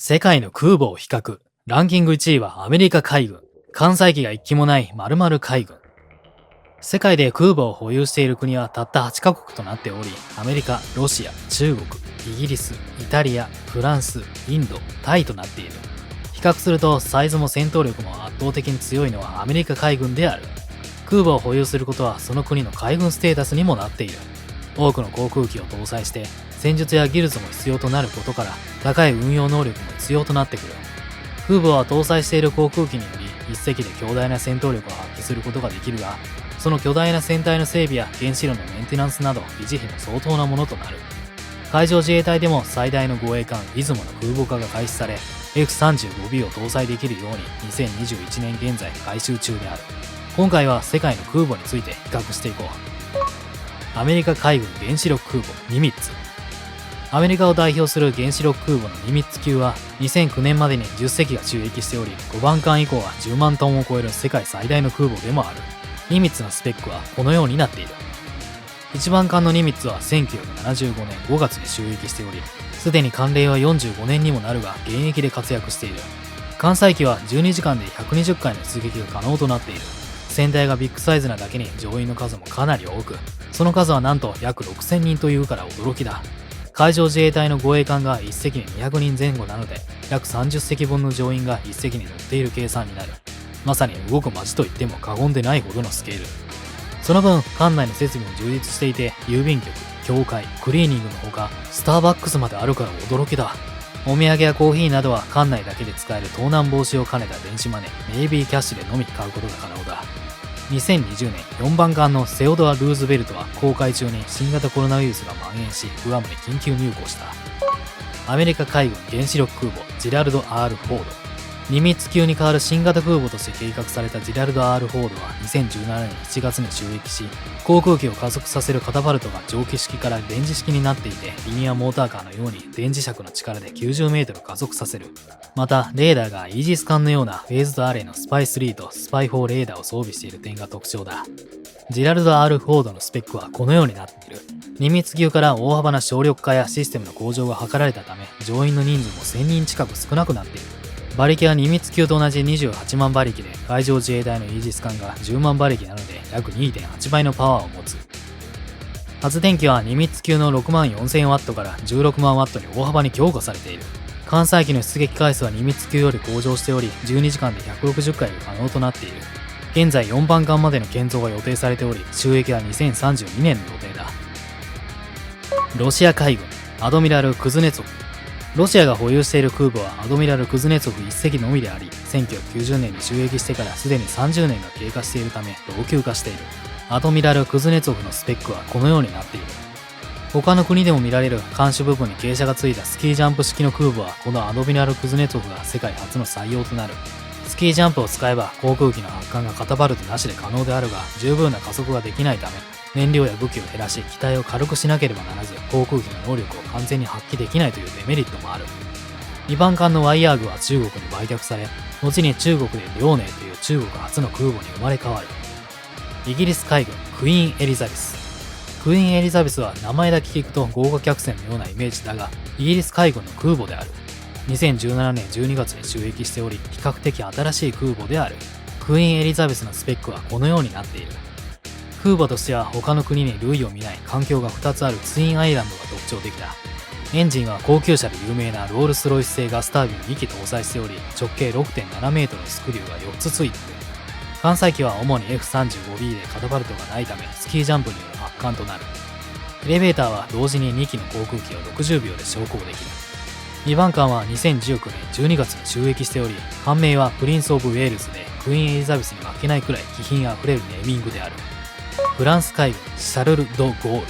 世界の空母を比較。ランキング1位はアメリカ海軍。艦載機が1機もない〇〇海軍。世界で空母を保有している国はたった8カ国となっており、アメリカ、ロシア、中国、イギリス、イタリア、フランス、インド、タイとなっている。比較するとサイズも戦闘力も圧倒的に強いのはアメリカ海軍である。空母を保有することはその国の海軍ステータスにもなっている。多くの航空機を搭載して戦術や技術も必要となることから高い運用能力も必要となってくる。空母は搭載している航空機により一隻で強大な戦闘力を発揮することができるが、その巨大な船体の整備や原子炉のメンテナンスなど維持費も相当なものとなる。海上自衛隊でも最大の護衛艦出雲の空母化が開始され F35B を搭載できるように2021年現在改修中である。今回は世界の空母について比較していこう。アメリカ海軍原子力空母ニミッツ。アメリカを代表する原子力空母のニミッツ級は2009年までに10隻が就役しており、5番艦以降は10万トンを超える世界最大の空母でもある。ニミッツのスペックはこのようになっている。1番艦のニミッツは1975年5月に就役しており、すでに艦齢は45年にもなるが現役で活躍している。艦載機は12時間で120回の出撃が可能となっている。船体がビッグサイズなだけに乗員の数もかなり多く、その数はなんと約6000人というから驚きだ。海上自衛隊の護衛艦が1隻に200人前後なので、約30隻分の乗員が1隻に乗っている計算になる。まさに動く街と言っても過言でないほどのスケール。その分、艦内の設備も充実していて、郵便局、教会、クリーニングのほか、スターバックスまであるから驚きだ。お土産やコーヒーなどは艦内だけで使える盗難防止を兼ねた電子マネー、ネイビーキャッシュでのみ買うことが可能だ。2020年4番艦のセオドア・ルーズベルトは航海中に新型コロナウイルスが蔓延し、グアムに緊急入港した。アメリカ海軍原子力空母ジラルド・ R ・フォード。ニミッツ級に代わる新型空母として計画されたジラルド・ R ・フォードは2017年7月に就役し、航空機を加速させるカタパルトが蒸気式から電磁式になっていて、リニアモーターカーのように電磁石の力で90メートル加速させる。また、レーダーがイージス艦のようなフェーズドアレイのスパイ3とスパイ4レーダーを装備している点が特徴だ。ジラルド・ R ・フォードのスペックはこのようになっている。ニミッツ級から大幅な省力化やシステムの向上が図られたため、乗員の人数も1000人近く少なくなっている。馬力はニミッツ級と同じ28万馬力で、海上自衛隊のイージス艦が10万馬力なので約 2.8 倍のパワーを持つ。発電機はニミッツ級の6万4000ワットから16万ワットに大幅に強化されている。艦載機の出撃回数はニミッツ級より向上しており、12時間で160回が可能となっている。現在4番艦までの建造が予定されており、就役は2032年の予定だ。ロシア海軍アドミラル・クズネツォフ。ロシアが保有している空母はアドミラル・クズネツォフ1隻のみであり、1990年に就役してからすでに30年が経過しているため老朽化している。アドミラル・クズネツォフのスペックはこのようになっている。他の国でも見られる艦首部分に傾斜がついたスキージャンプ式の空母はこのアドミラル・クズネツォフが世界初の採用となる。スキージャンプを使えば航空機の発艦がカタパルトなしで可能であるが、十分な加速ができないため、燃料や武器を減らし機体を軽くしなければならず、航空機の能力を完全に発揮できないというデメリットもある。2番艦のワイヤーグは中国に売却され、後に中国で遼寧という中国初の空母に生まれ変わる。イギリス海軍クイーン・エリザベス。クイーン・エリザベスは名前だけ聞くと豪華客船のようなイメージだが、イギリス海軍の空母である。2017年12月に就役しており、比較的新しい空母である。クイーン・エリザベスのスペックはこのようになっている。空母としては他の国に類を見ない環境が2つあるツインアイランドが特徴的だ。エンジンは高級車で有名なロールスロイス製ガスタービンを2機搭載しており、直径 6.7 メートルのスクリューが4つついている。艦載機は主に F35B でカタパルトがないためスキージャンプによる発艦となる。エレベーターは同時に2機の航空機を60秒で昇降できる。2番艦は2019年12月に就役しており、艦名はプリンス・オブ・ウェールズでクイーン・エリザベスに負けないくらい気品あふれるネーミングである。フランス海軍シャルル・ド・ゴール。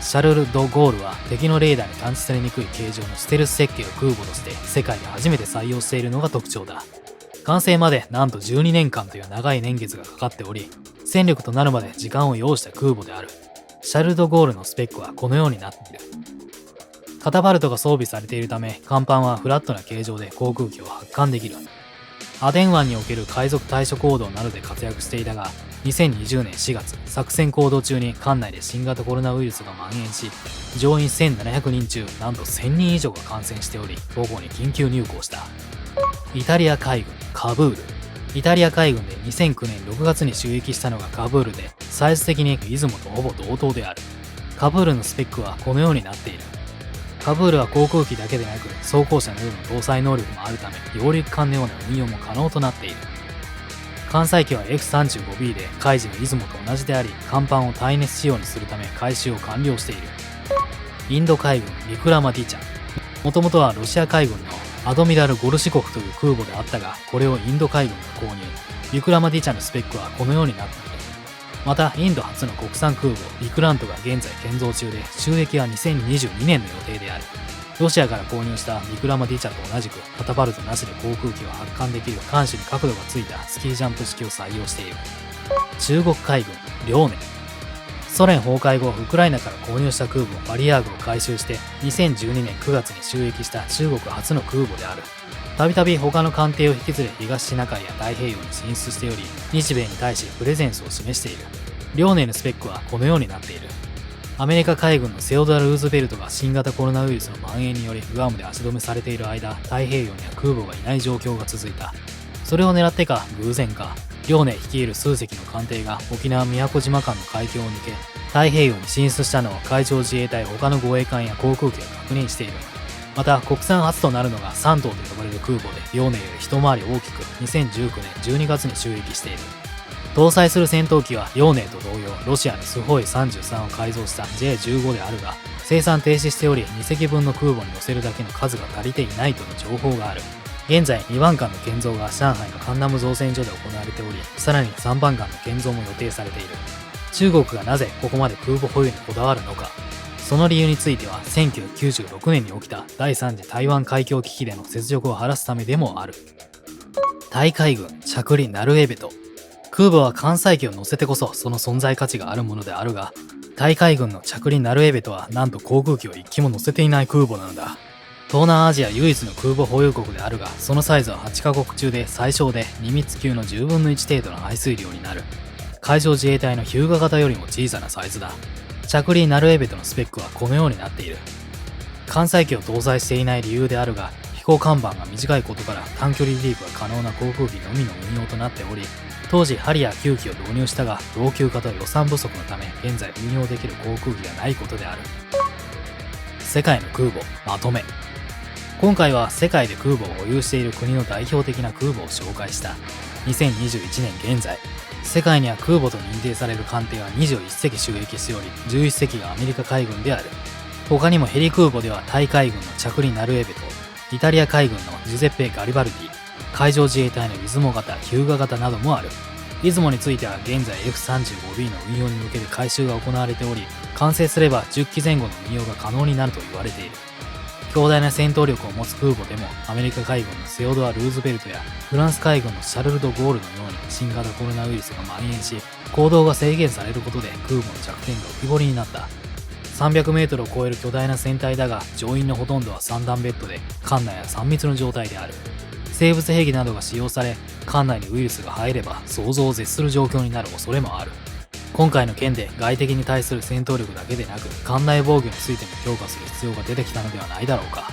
シャルル・ド・ゴールは敵のレーダーに探知されにくい形状のステルス設計を空母として世界で初めて採用しているのが特徴だ。完成までなんと12年間という長い年月がかかっており、戦力となるまで時間を要した空母である。シャルル・ド・ゴールのスペックはこのようになっている。カタパルトが装備されているため、甲板はフラットな形状で航空機を発艦できる。アデン湾における海賊対処行動などで活躍していたが、2020年4月、作戦行動中に艦内で新型コロナウイルスが蔓延し、乗員1700人中なんと1000人以上が感染しており、母国に緊急入港した。イタリア海軍カブール。イタリア海軍で2009年6月に就役したのがカブールで、サイズ的に出雲とほぼ同等である。カブールのスペックはこのようになっている。カブールは航空機だけでなく装甲車などの搭載能力もあるため、揚陸艦のような運用も可能となっている。艦載機は F35B で海事の出雲と同じであり、甲板を耐熱仕様にするため改修を完了している。インド海軍ビクラマディチャ。もともとはロシア海軍のアドミラル・ゴルシコフという空母であったが、これをインド海軍が購入。ビクラマディチャのスペックはこのようになっている。また、インド初の国産空母ビクラントが現在建造中で、就役は2022年の予定である。ロシアから購入したビクラマディチャと同じく、カタパルトなしで航空機を発艦できる艦首に角度がついたスキージャンプ式を採用している。中国海軍遼寧。ソ連崩壊後、ウクライナから購入した空母バリアーグを改修して、2012年9月に就役した中国初の空母である。たびたび他の艦艇を引き連れ東シナ海や太平洋に進出しており、日米に対しプレゼンスを示している。遼寧のスペックはこのようになっている。アメリカ海軍のセオドア・ルーズベルトが新型コロナウイルスの蔓延によりグアムで足止めされている間、太平洋には空母がいない状況が続いた。それを狙ってか偶然か、遼寧率いる数隻の艦艇が沖縄宮古島間の海峡を抜け、太平洋に進出したのを海上自衛隊他の護衛艦や航空機が確認している。また国産初となるのが山東と呼ばれる空母で、遼寧より一回り大きく2019年12月に就役している。搭載する戦闘機は遼寧と同様、ロシアのスホイ33を改造した J15 であるが、生産停止しており、2隻分の空母に乗せるだけの数が足りていないとの情報がある。現在2番艦の建造が上海のカンナム造船所で行われており、さらに3番艦の建造も予定されている。中国がなぜここまで空母保有にこだわるのか。その理由については1996年に起きた第3次台湾海峡危機での雪辱を晴らすためでもある。タイ海軍着離ナルエベト。空母は艦載機を乗せてこそその存在価値があるものであるが、タイ海軍の着離ナルエベトはなんと航空機を1機も乗せていない空母なのだ。東南アジア唯一の空母保有国であるが、そのサイズは8カ国中で最小でニミッツ級の10分の1程度の排水量になる。海上自衛隊のヒューガ型よりも小さなサイズだ。着離ナルエベトのスペックはこのようになっている。艦載機を搭載していない理由であるが、飛行看板が短いことから短距離離陸が可能な航空機のみの運用となっており、当時ハリアー9機を導入したが、老朽化と予算不足のため現在運用できる航空機がないことである。世界の空母まとめ。今回は世界で空母を保有している国の代表的な空母を紹介した。2021年現在、世界には空母と認定される艦艇は21隻就役しており、11隻がアメリカ海軍である。他にもヘリ空母ではタイ海軍の着離ナルエベト、イタリア海軍のジュゼッペ・ガリバルディ、海上自衛隊の出雲型、ヒューガ型などもある。出雲については現在 F35B の運用に向けて改修が行われており、完成すれば10機前後の運用が可能になると言われている。強大な戦闘力を持つ空母でも、アメリカ海軍のセオドア・ルーズベルトやフランス海軍のシャルル・ド・ゴールのように新型コロナウイルスが蔓延し、行動が制限されることで空母の弱点が浮き彫りになった。300メートルを超える巨大な船体だが、乗員のほとんどは3段ベッドで、艦内は3密の状態である。生物兵器などが使用され、艦内にウイルスが入れば想像を絶する状況になる恐れもある。今回の件で外敵に対する戦闘力だけでなく、艦内防御についても強化する必要が出てきたのではないだろうか。